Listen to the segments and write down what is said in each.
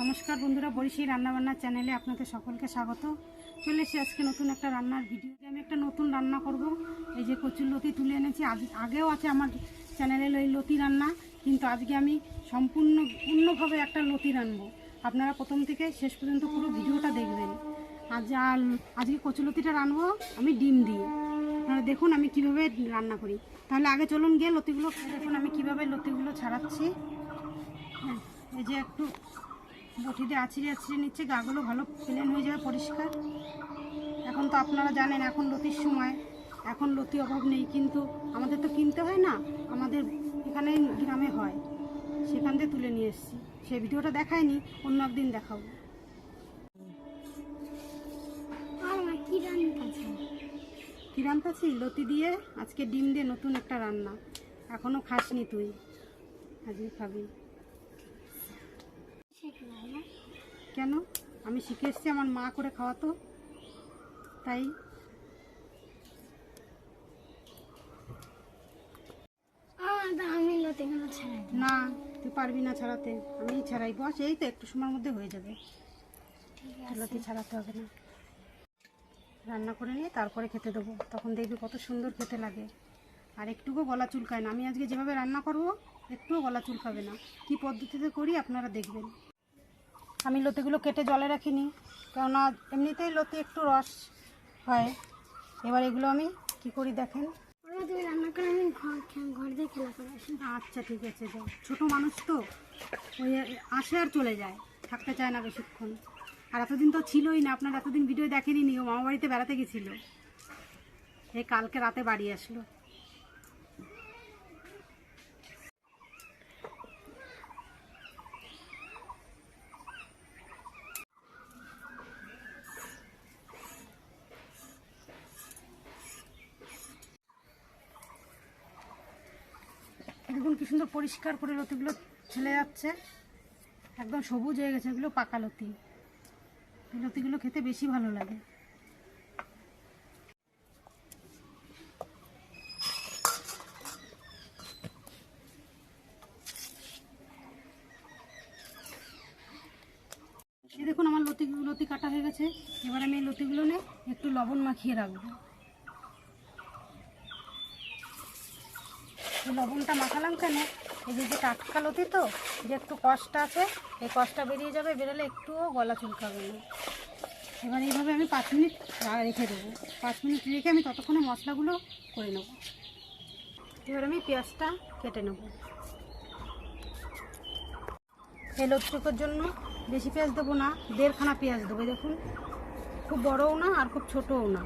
নমস্কার বন্ধুরা, বরিশি রান্নাবান্নার চ্যানেলে আপনাদের সকলকে স্বাগত। চলে এসেছি আজকে নতুন একটা রান্নার ভিডিও। আমি একটা নতুন রান্না করব। এই যে কচুর লতি তুলে এনেছি, আগেও আছে আমার চ্যানেলে এই লতি রান্না, কিন্তু আজকে আমি অন্যভাবে একটা লতি রানবো। আপনারা প্রথম থেকে শেষ পর্যন্ত পুরো ভিডিওটা দেখবেন। আজকে কচুর লতিটা রানবো আমি ডিম দিয়ে। আপনারা দেখুন আমি কিভাবে রান্না করি। তাহলে আগে চলুন গিয়ে লতিগুলো দেখুন আমি কিভাবে লতিগুলো ছাড়াচ্ছি। হ্যাঁ, এই যে একটু বটি দিয়ে আছড়ে নিচ্ছে, গাগুলো ভালো প্লেন হয়ে যাবে পরিষ্কার। এখন তো আপনারা জানেন এখন লতির সময়, এখন লতি অভাব নেই, কিন্তু আমাদের তো কিনতে হয় না, আমাদের এখানে গ্রামে হয়, সেখান থেকে তুলে নিয়ে এসেছি। সেই ভিডিওটা দেখায়নি, অন্য একদিন দেখাবো। কি রান্নাছি? লতি দিয়ে আজকে ডিম দিয়ে নতুন একটা রান্না। এখনো খাসনি তুই, আজকে খাবি। কেন? আমি শিখে এসেছি, আমার মা করে খাওয়াতো, তাই। আমি লতিগুলো ছাড়াই না, তুই পারবি না ছাড়াতে, আমি ছাড়াই। বস, এই তো একটু সময়ের মধ্যে হয়ে যাবে, লতি ছাড়াতে হবে না। রান্না করে নিয়ে তারপরে খেতে দেবো, তখন দেখবি কত সুন্দর খেতে লাগে। আর একটুকু গলা চুলকায় না। আমি আজকে যেভাবে রান্না করব একটুও গলা চুলকাবে না। কি পদ্ধতিতে করি আপনারা দেখবেন। আমি লতিগুলো কেটে জলে রাখিনি, কেননা এমনিতেই লতি একটু রস হয়। এবার এগুলো আমি কি করি দেখেন। তুমি রান্না করে আমি ঘর দিয়ে খেলা করে আসি। আচ্ছা ঠিক আছে, যাও। ছোটো মানুষ তো, ওই আসে আর চলে যায়, থাকতে চায় না বেশিক্ষণ। আর এতদিন তো ছিলই না, আপনার এতদিন ভিডিও দেখেনি, ও মামা বাড়িতে বেড়াতে গেছিল, এই কালকে রাতে বাড়ি আসলো। দেখুন কি সুন্দর পরিষ্কার করে লতিগুলো ছেলে যাচ্ছে, একদম সবুজ হয়ে গেছে। এগুলো পাকা লতি, এই লতিগুলো খেতে বেশি ভালো লাগে। এই দেখুন আমার লতি কাটা হয়ে গেছে। এবার আমি এই লতিগুলো নিয়ে একটু লবণ মাখিয়ে রাখবো। এই লবণটা মাখালাম কেন? এই যে টাটকা লতি তো, যে একটু কষ্ট আছে, এই কষ্টটা বেরিয়ে যাবে, বেরোলে একটুও গলা চুলকাবে না। এবার এইভাবে আমি 5 মিনিট রেখে দেবো। 5 মিনিট রেখে আমি ততক্ষণে মশলাগুলো করে নেব। এবার আমি পেঁয়াজটা কেটে নেব। এই লতিটার জন্য বেশি পেঁয়াজ দেবো না, 1.5 খানা পেঁয়াজ দেবো। দেখুন, খুব বড়ও না আর খুব ছোটও না।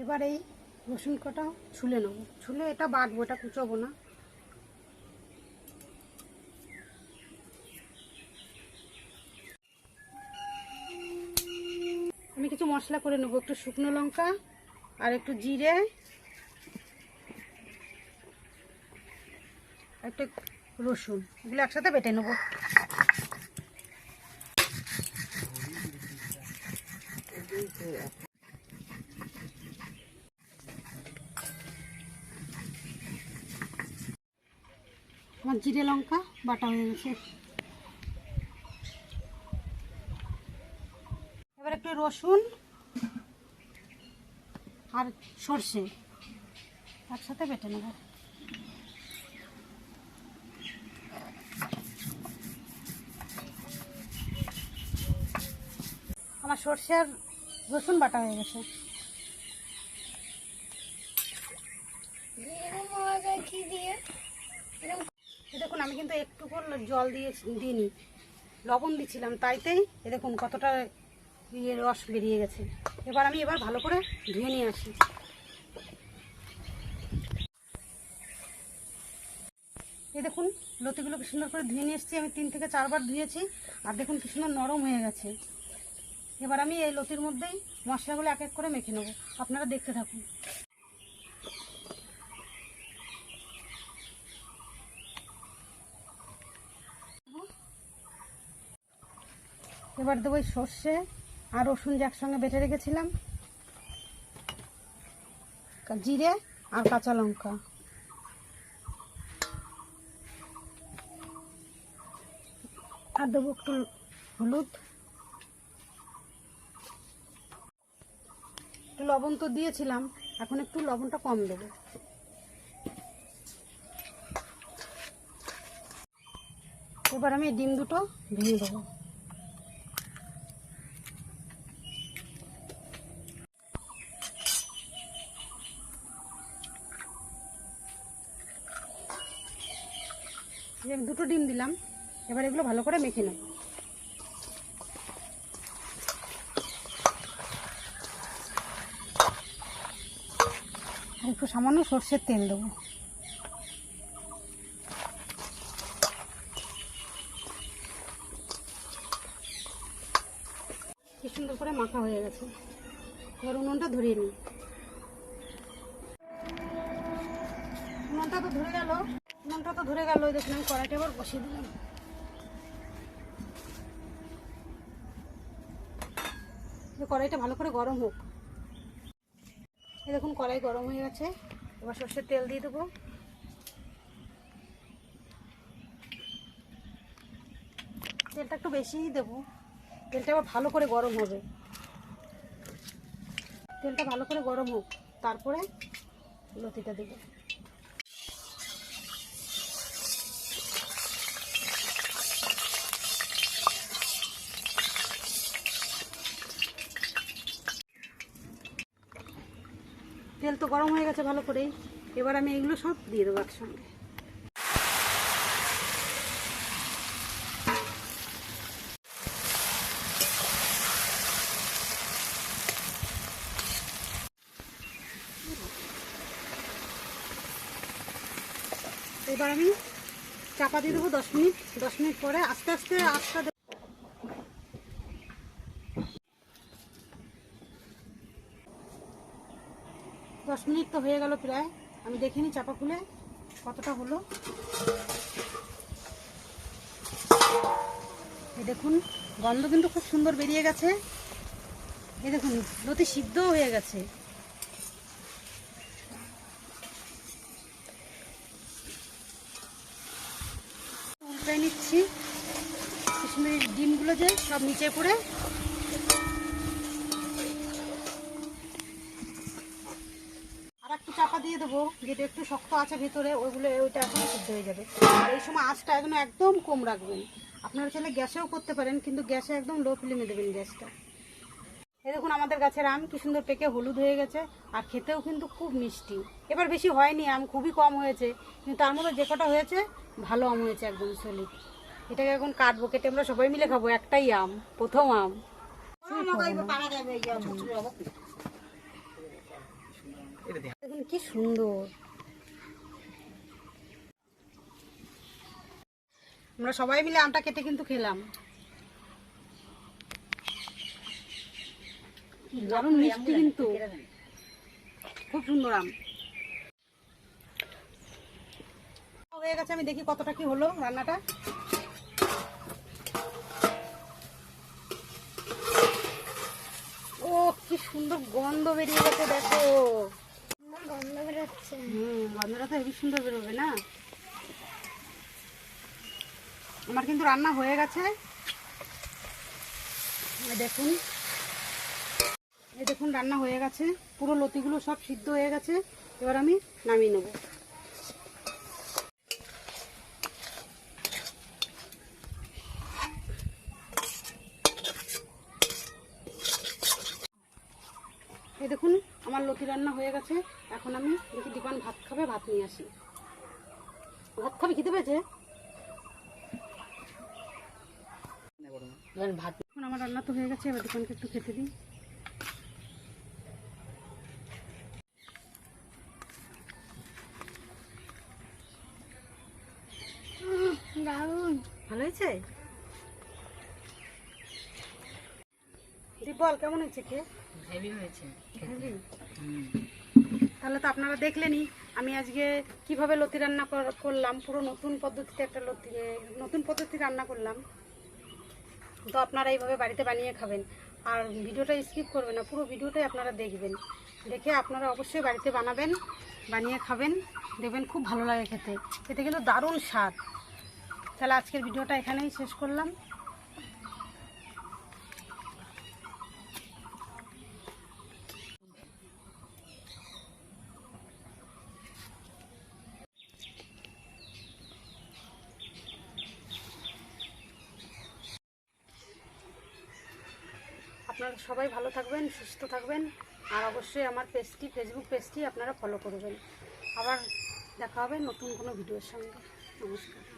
এবার এই রসুন কটা ছুলে নেবো, ছুলে এটা বাটবো, এটা কুচোবো না। আমি কিছু মশলা করে নেবো, একটু শুকনো লঙ্কা আর একটু জিরে, একটু রসুন, এগুলো একসাথে বেটে নেবো। আমার জিরে লঙ্কা বাটা হয়ে গেছে। এবার একটু রসুন আর সর্ষে একসাথে বেটে নেব। আমার সর্ষে আর রসুন বাটা হয়ে গেছে। দেখুন আমি কিন্তু একটুকু জল দিইনি, লবণ দিচ্ছিলাম, তাইতেই এ দেখুন কতটা রস বেরিয়ে গেছে। এবার ভালো করে ধুয়ে নিয়ে আসি। এই দেখুন লতিগুলো কি সুন্দর করে ধুয়ে নিয়ে এসেছি, আমি 3 থেকে 4 বার ধুয়েছি। আর দেখুন কি সুন্দর নরম হয়ে গেছে। এবার আমি এই লতির মধ্যেই মশলাগুলো এক এক করে মেখে নেব, আপনারা দেখতে থাকুন। এবার দেবো সর্ষে আর রসুন যে একসঙ্গে বেটে রেখেছিলাম, জিরে আর কাঁচা লঙ্কা। আর দেবো একটু হলুদ, একটু লবণ তো দিয়েছিলাম, এখন একটু লবণটা কম দেবো। এবার আমি ডিম দুটো ভেঙে দেবো। দুটো ডিম দিলাম, এবার এগুলো ভালো করে মেখে নেব। একটু সামান্য সর্ষের তেল দেবো। কি সুন্দর করে মাখা হয়ে গেছে। এবার উনুনটা ধরিয়ে নিই। উনুনটা তো ধরে গেল, দেখুন আমি কড়াইটা এবার বসিয়ে দিলাম। কড়াইটা ভালো করে গরম হোক। এই দেখুন কড়াই গরম হয়ে গেছে, এবার সর্ষের তেল দিয়ে দেবো। তেলটা একটু বেশিই দেবো, তেলটা এবার ভালো করে গরম হবে। তেলটা ভালো করে গরম হোক, তারপরে লতিটা দেবো। তেল তো গরম হয়ে গেছে ভালো করেই, এবার আমি এগুলো সব দিয়ে দেবো একসঙ্গে। এবার আমি চাপা দিয়ে দেবো 10 মিনিট। 10 মিনিট পরে আস্তে আস্তে আস্তে দেবো। 10 মিনিট তো হয়ে গেল প্রায়, আমি দেখিনি চাপা খুলে কতটা হলো। এই দেখুন গন্ধ কিন্তু খুব সুন্দর বেরিয়ে গেছে। এই দেখুন লতি সিদ্ধও হয়ে গেছে। উল্টাই নিচ্ছি। কাশ্মীরি ডিমগুলো যে সব নিচে পড়ে। আর একটু চাপা দিয়ে দেবো, যেটা একটু শক্ত আছে ভেতরে ওইটা এখন সিদ্ধ হয়ে যাবে। আর এই সময় আঁচটা একদম কম রাখবেন। আপনারা চাইলে গ্যাসেও করতে পারেন, কিন্তু গ্যাসে একদম লো ফ্লেমে দেবেন গ্যাসটা। এই দেখুন আমাদের গাছের আম কি সুন্দর পেকে হলুদ হয়ে গেছে, আর খেতেও কিন্তু খুব মিষ্টি। এবার বেশি হয়নি, আম খুবই কম হয়েছে, কিন্তু তার মধ্যে যে কটা হয়েছে ভালো আম হয়েছে, একদম সলিড। এটাকে এখন কাটবো, কেটে আমরা সবাই মিলে খাবো। একটাই আম, প্রথম আম। দেখুন কি সুন্দর। আমরা সবাই মিলে আমটা কেটে কিন্তু খেলাম। দারুণ মিষ্টি, কিন্তু খুব সুন্দর আম হয়ে গেছে। আমি দেখি কতটা কি হলো রান্নাটা। ও কি সুন্দর গন্ধ বেরিয়ে গেছে, দেখো গন্ধ বেরোচ্ছে। গন্ধটা তো হেবি সুন্দর বেরোবে না। আমার কিন্তু রান্না হয়ে গেছে। দেখুন, এই দেখুন রান্না হয়ে গেছে, পুরো লতিগুলো সব সিদ্ধ হয়ে গেছে। এবার আমি নামিয়ে নেব। এই দেখুন আমার লতি রান্না হয়ে গেছে। এখন আমি দেখি দীপান ভাত খাবে, ভাত নিয়ে আসি। ভাত খাবে, খেতে পেয়েছে ভাত। এখন আমার রান্না তো হয়ে গেছে, এবার দীপানকে একটু খেতে দিই। দারুণ ভালো হয়েছে। বল কেমন হয়েছে? খেয়ে হেভি হয়েছে। তাহলে তো আপনারা দেখলেনই আমি আজকে কিভাবে লতি রান্না করলাম। পুরো নতুন পদ্ধতিতে একটা নতুন পদ্ধতি রান্না করলাম। তো আপনারা এইভাবে বাড়িতে বানিয়ে খাবেন। আর ভিডিওটা স্কিপ করবেন না, পুরো ভিডিওটাই আপনারা দেখবেন। দেখে আপনারা অবশ্যই বাড়িতে বানাবেন, বানিয়ে খাবেন, দেখবেন খুব ভালো লাগে খেতে। খেতে কিন্তু দারুণ স্বাদ। তাহলে আজকের ভিডিওটা এখানেই শেষ করলাম। আপনারা সবাই ভালো থাকবেন, সুস্থ থাকবেন, আর অবশ্যই আমার ফেসবুক পেজটি আপনারা ফলো করবেন। আবার দেখা হবে নতুন কোনো ভিডিওর সঙ্গে। নমস্কার।